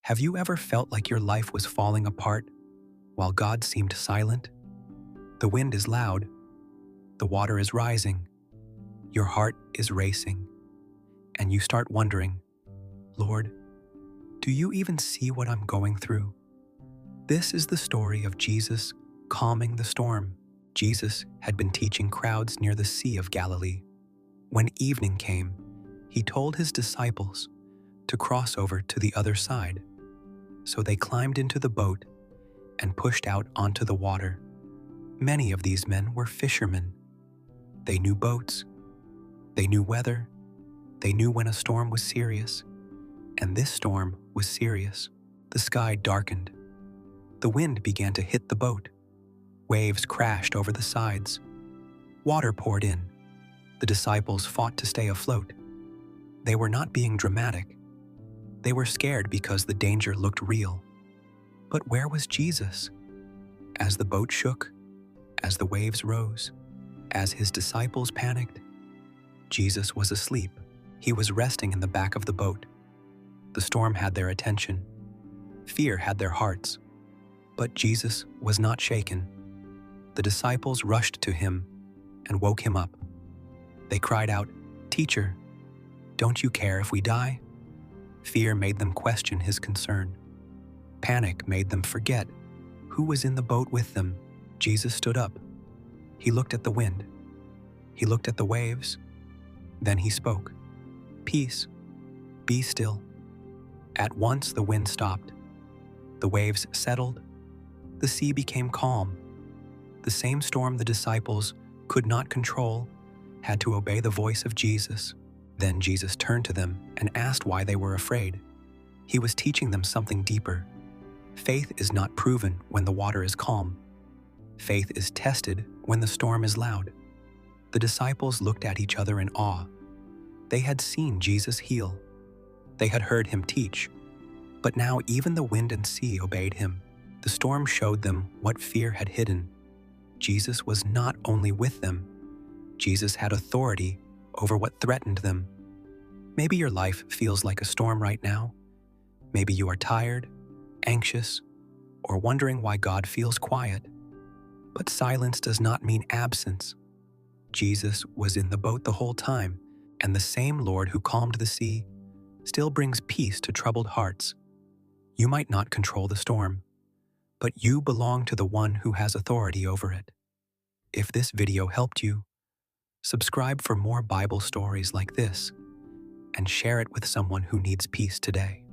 Have you ever felt like your life was falling apart while God seemed silent? The wind is loud, the water is rising, your heart is racing, and you start wondering, Lord, do you even see what I'm going through? This is the story of Jesus calming the storm. Jesus had been teaching crowds near the Sea of Galilee. When evening came, he told his disciples to cross over to the other side. So they climbed into the boat and pushed out onto the water. Many of these men were fishermen. They knew boats, they knew weather, they knew when a storm was serious, and this storm was serious. The sky darkened. The wind began to hit the boat. Waves crashed over the sides. Water poured in. The disciples fought to stay afloat. They were not being dramatic. They were scared because the danger looked real. But where was Jesus? As the boat shook, as the waves rose, as his disciples panicked, Jesus was asleep. He was resting in the back of the boat. The storm had their attention. Fear had their hearts. But Jesus was not shaken. The disciples rushed to him and woke him up. They cried out, "Teacher, don't you care if we die?" Fear made them question his concern. Panic made them forget who was in the boat with them. Jesus stood up. He looked at the wind. He looked at the waves. Then he spoke, "Peace, be still." At once the wind stopped. The waves settled. The sea became calm. The same storm the disciples could not control had to obey the voice of Jesus. Then Jesus turned to them and asked why they were afraid. He was teaching them something deeper. Faith is not proven when the water is calm. Faith is tested when the storm is loud. The disciples looked at each other in awe. They had seen Jesus heal. They had heard him teach. But now even the wind and sea obeyed him. The storm showed them what fear had hidden. Jesus was not only with them. Jesus had authority over what threatened them. Maybe your life feels like a storm right now. Maybe you are tired, anxious, or wondering why God feels quiet. But silence does not mean absence. Jesus was in the boat the whole time, and the same Lord who calmed the sea still brings peace to troubled hearts. You might not control the storm, but you belong to the one who has authority over it. If this video helped you, subscribe for more Bible stories like this and share it with someone who needs peace today.